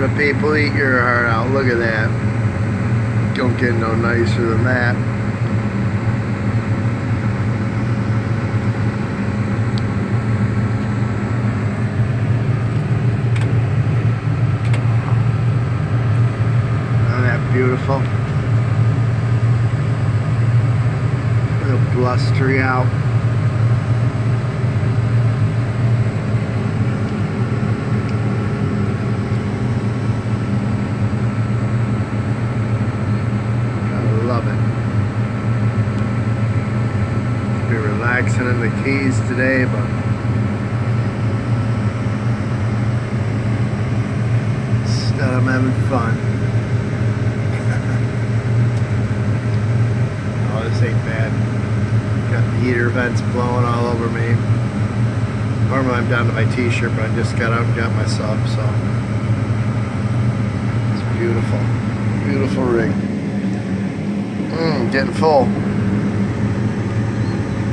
of people eat your heart out. Look at that. Don't get no nicer than that. Isn't that beautiful? Real blustery out. Love it. Be relaxing in the Keys today, but instead I'm having fun. Oh, this ain't bad. Got the heater vents blowing all over me. Normally I'm down to my t-shirt, but I just got out and got my sub, so it's beautiful. Beautiful rig. Getting full.